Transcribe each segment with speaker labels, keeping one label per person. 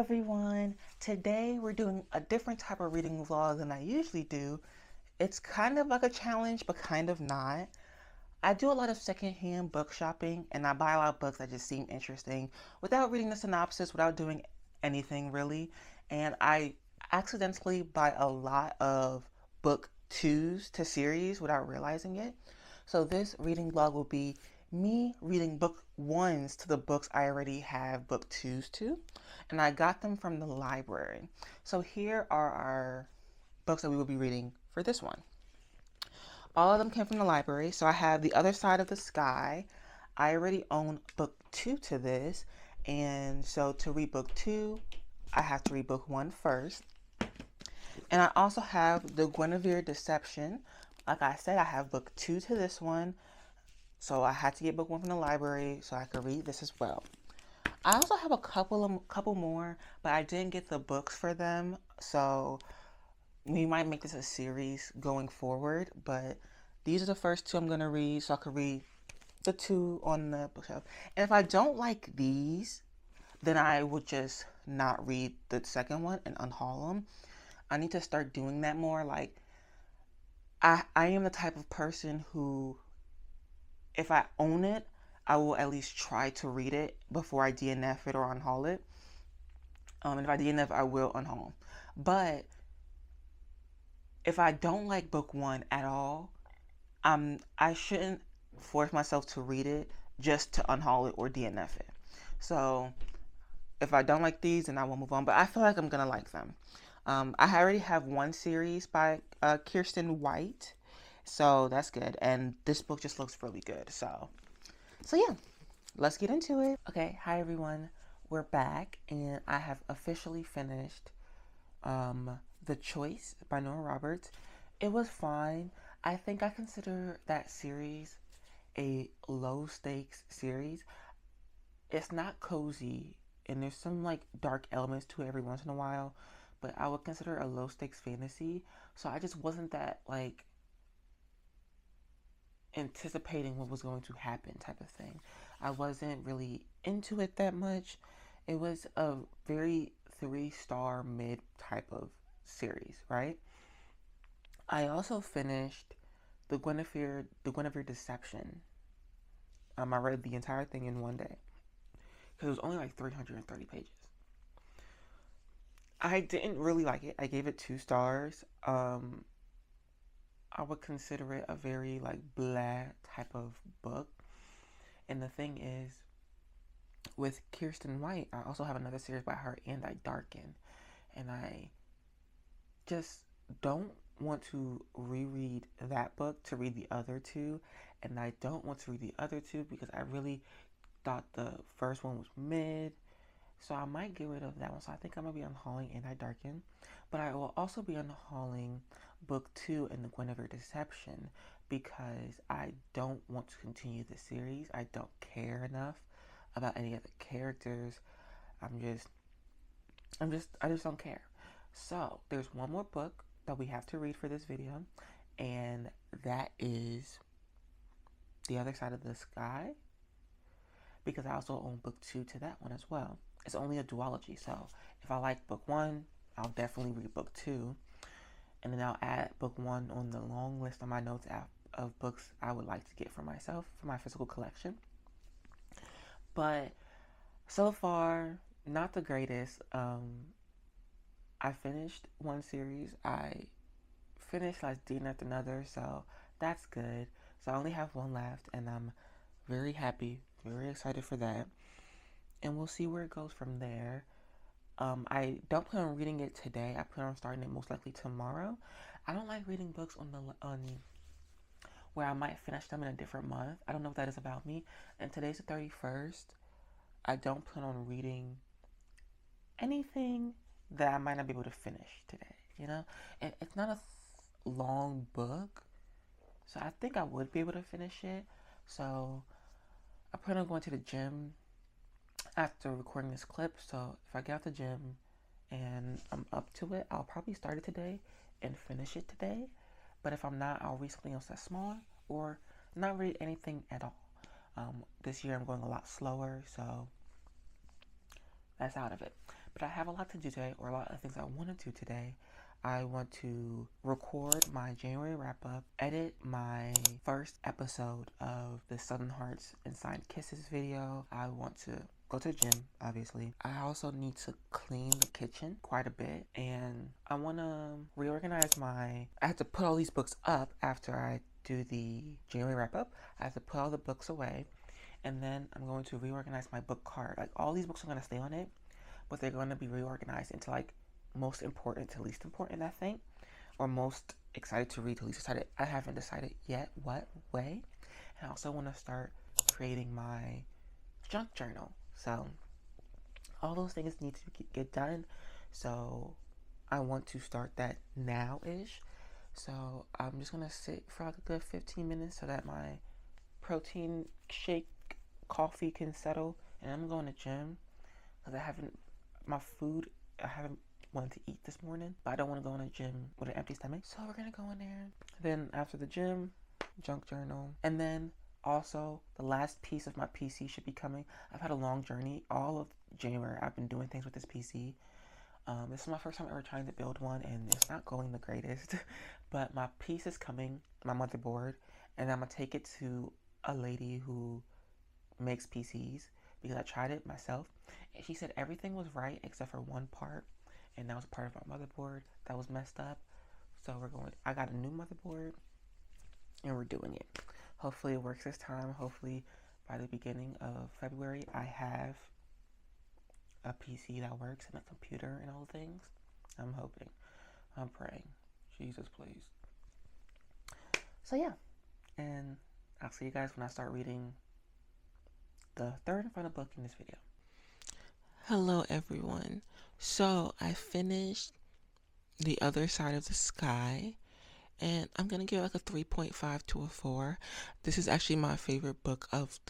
Speaker 1: everyone. Today we're doing a different type of reading vlog than I usually do. It's kind of like a challenge, but kind of not. I do a lot of secondhand book shopping and I buy a lot of books that just seem interesting without reading the synopsis, without doing anything really. And I accidentally buy a lot of book twos to series without realizing it. So this reading vlog will be me reading book ones to the books I already have book twos to. And I got them from the library. So here are our books that we will be reading for this one. All of them came from the library. So I have The Other Side of the Sky. I already own book two to this. And so to read book two, I have to read book one first. And I also have The Guinevere Deception. Like I said, I have book two to this one. So I had to get book one from the library so I could read this as well. I also have a couple more, but I didn't get the books for them. So we might make this a series going forward, but these are the first two I'm going to read so I could read the two on the bookshelf. And if I don't like these, then I would just not read the second one and unhaul them. I need to start doing that more. Like, I am the type of person who, if I own it, I will at least try to read it before I DNF it or unhaul it. And if I DNF, I will unhaul. But if I don't like book one at all, I shouldn't force myself to read it just to unhaul it or DNF it. So if I don't like these, then I will move on. But I feel like I'm gonna like them. I already have one series by Kirsten White, so that's good. And this book just looks really good. So yeah, let's get into it. Okay, hi everyone. We're back, and I have officially finished The Choice by Nora Roberts. It was fine. I think I consider that series a low stakes series. It's not cozy, and there's some like dark elements to it every once in a while, but I would consider it a low stakes fantasy. So I just wasn't that like anticipating what was going to happen type of thing. I wasn't really into it that much. It was a very 3-star mid type of series, right? I also finished the Guinevere Deception. I read the entire thing in one day because it was only like 330 pages. I didn't really like it. I gave it 2 stars. I would consider it a very like blah type of book. And the thing is, with Kirsten White, I also have another series by her, And I Darken. And I just don't want to reread that book to read the other two. And I don't want to read the other two because I really thought the first one was mid. So I might get rid of that one. So I think I'm going to be unhauling And I Darken. But I will also be unhauling book 2 in the Guinevere Deception because I don't want to continue the series. I don't care enough about any of the characters. I just don't care. So there's one more book that we have to read for this video, and that is The Other Side of the Sky, because I also own book 2 to that one as well. It's only a duology, so if I like book 1, I'll definitely read book 2, and then I'll add book 1 on the long list on my notes app of books I would like to get for myself for my physical collection. But so far, not the greatest. I finished one series. I finished like DNF'd another, so that's good. So I only have one left, and I'm very happy, very excited for that. And we'll see where it goes from there. I don't plan on reading it today. I plan on starting it most likely tomorrow. I don't like reading books on where I might finish them in a different month. I don't know if that is about me. And today's the 31st. I don't plan on reading anything that I might not be able to finish today, you know? And it's not a long book, so I think I would be able to finish it. So I plan on going to the gym after recording this clip. So if I get out the gym and I'm up to it, I'll probably start it today and finish it today. But if I'm not, I'll read something else that's smaller or not read anything at all. This year I'm going a lot slower, so that's out of it. But I have a lot to do today, or a lot of things I want to do today. I want to record my January wrap up, edit my first episode of the Southern Hearts and Signed Kisses video. I want to go to the gym, obviously. I also need to clean the kitchen quite a bit, and I want to reorganize I have to put all these books up after I do the January wrap up. I have to put all the books away, and then I'm going to reorganize my book card. Like, all these books are going to stay on it, but they're going to be reorganized into like most important to least important, I think, or most excited to read to least excited. I haven't decided yet what way. And I also want to start creating my junk journal. So all those things need to get done. So I want to start that now-ish. So I'm just going to sit for like a good 15 minutes so that my protein shake coffee can settle. And I'm going to gym because I haven't wanted to eat this morning, but I don't want to go in a gym with an empty stomach. So we're going to go in there. Then after the gym, junk journal. And then also the last piece of my PC should be coming. I've had a long journey. All of January I've been doing things with this PC. This is my first time ever trying to build one, and it's not going the greatest. But my piece is coming, my motherboard, and I'm going to take it to a lady who makes PCs because I tried it myself. And she said everything was right except for one part, and that was part of my motherboard that was messed up. So I got a new motherboard, and we're doing it. Hopefully it works this time. Hopefully by the beginning of February I have a PC that works and a computer and all the things. I'm hoping. I'm praying. Jesus, please. So yeah, and I'll see you guys when I start reading the third and final book in this video. Hello everyone. So I finished The Other Side of the Sky, and I'm gonna give it like a 3.5 to a 4. This is actually my favorite book of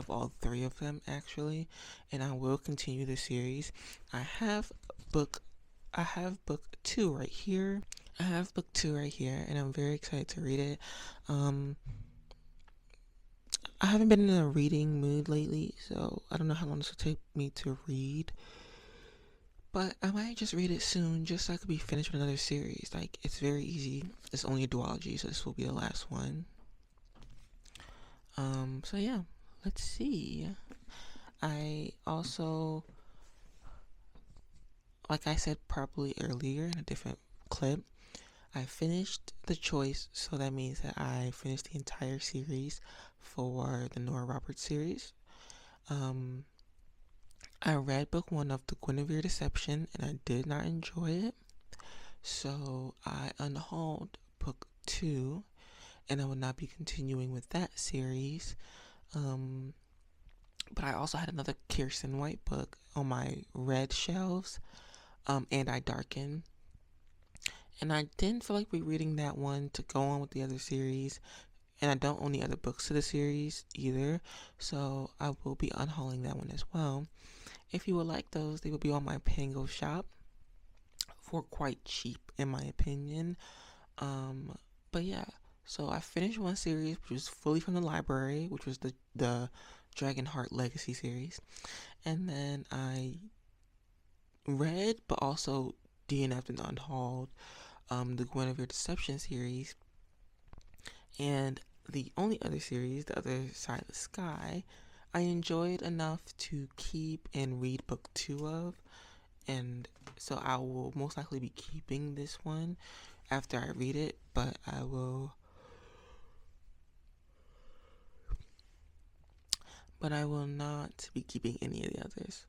Speaker 1: all three of them, actually, and I will continue the series. I have book 2 right here. And I'm very excited to read it. I haven't been in a reading mood lately, so I don't know how long this will take me to read. But I might just read it soon, just so I could be finished with another series. Like, it's very easy. It's only a duology, so this will be the last one. So yeah, let's see. I also, like I said probably earlier in a different clip, I finished The Choice, so that means that I finished the entire series for the Nora Roberts series. I read book 1 of The Guinevere Deception, and I did not enjoy it, so I unhauled book 2, and I will not be continuing with that series. But I also had another Kirsten White book on my red shelves, and I Darken. And I didn't feel like rereading that one to go on with the other series, and I don't own the other books to the series either, so I will be unhauling that one as well. If you would like those, they will be on my Pango shop for quite cheap, in my opinion. But yeah, so I finished one series, which was fully from the library, which was the Dragonheart Legacy series. And then I read, but also DNF'd and unhauled, the Guinevere Deception series. And the only other series, The Other Side of the Sky, I enjoyed enough to keep and read book 2 of. And so I will most likely be keeping this one after I read it, but I will not be keeping any of the others.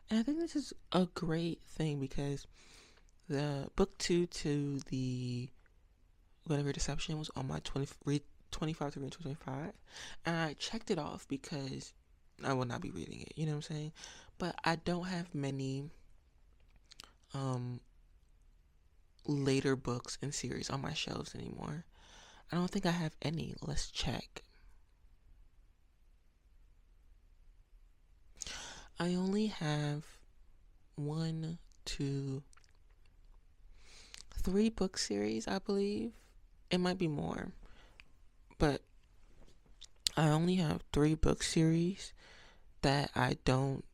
Speaker 1: And I think this is a great thing because the book 2 to the Guinevere Deception was on my 25 to read 25, and I checked it off because I will not be reading it, you know what I'm saying? But I don't have many later books and series on my shelves anymore. I don't think I have any. Let's check. I only have 1, 2, 3 book series, I believe. It might be more, but I only have 3 book series that I don't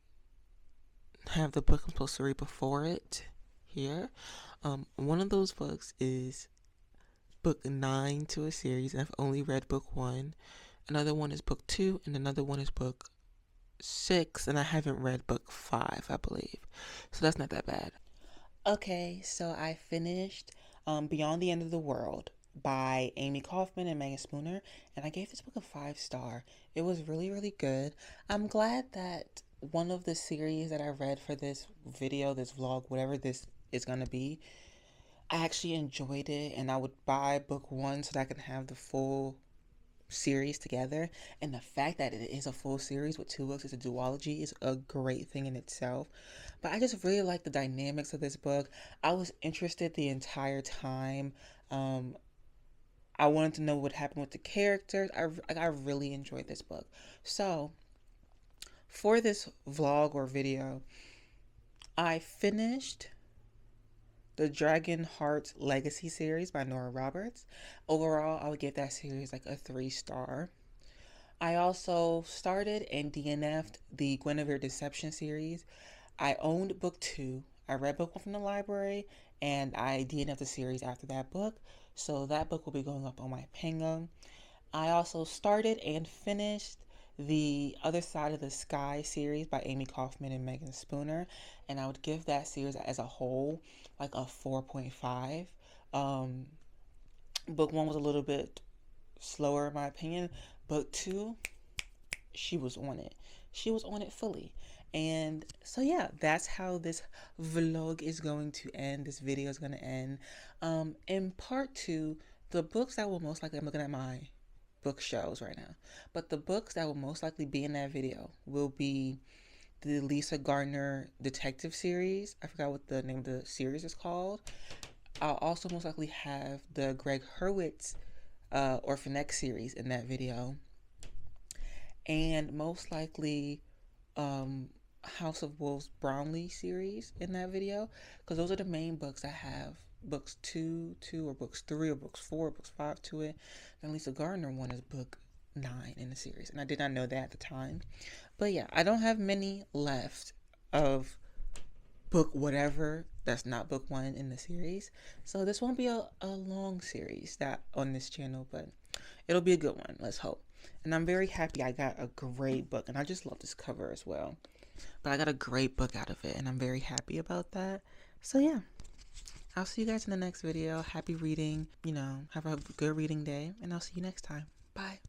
Speaker 1: have the book I'm supposed to read before it here. One of those books is book 9 to a series, and I've only read book 1. Another one is book 2, and another one is book 6, and I haven't read book 5, I believe. So that's not that bad. Okay, so I finished Beyond the End of the World by Amy Kaufman and Megan Spooner, and I gave this book a 5-star. It was really, really good. I'm glad that one of the series that I read for this video, this vlog, whatever this is going to be, I actually enjoyed it, and I would buy book 1 so that I can have the full series together. And the fact that it is a full series with 2 books, it's a duology, is a great thing in itself. But I just really like the dynamics of this book. I was interested the entire time. I wanted to know what happened with the characters. I really enjoyed this book. So for this vlog or video, I finished the Dragon Heart Legacy series by Nora Roberts. Overall, I would give that series like a 3-star. I also started and DNF'd the Guinevere Deception series. I owned book 2. I read book 1 from the library, and I DNF'd the series after that book. So that book will be going up on my Pango. I also started and finished the Other Side of the Sky series by Amy Kaufman and Megan Spooner, and I would give that series as a whole like a 4.5. Book 1 was a little bit slower in my opinion. Book 2, she was on it. She was on it fully. And so yeah, that's how this vlog is going to end. This video is going to end. In part 2, the books that will most likely, I'm looking at my bookshelves right now, but the books that will most likely be in that video will be the Lisa Gardner detective series. I forgot what the name of the series is called. I'll also most likely have the Greg Hurwitz Orphanex series in that video, and most likely House of Wolves Brownlee series in that video, because those are the main books I have. Books 2 or books 3 or books 4 or books 5 to it. And Lisa Gardner one is book 9 in the series, and I did not know that at the time. But yeah, I don't have many left of book whatever that's not book 1 in the series, so this won't be a long series that on this channel, but it'll be a good one, let's hope. And I'm very happy I got a great book, and I just love this cover as well. But I got a great book out of it, and I'm very happy about that. So yeah, I'll see you guys in the next video. Happy reading, have a good reading day, and I'll see you next time. Bye.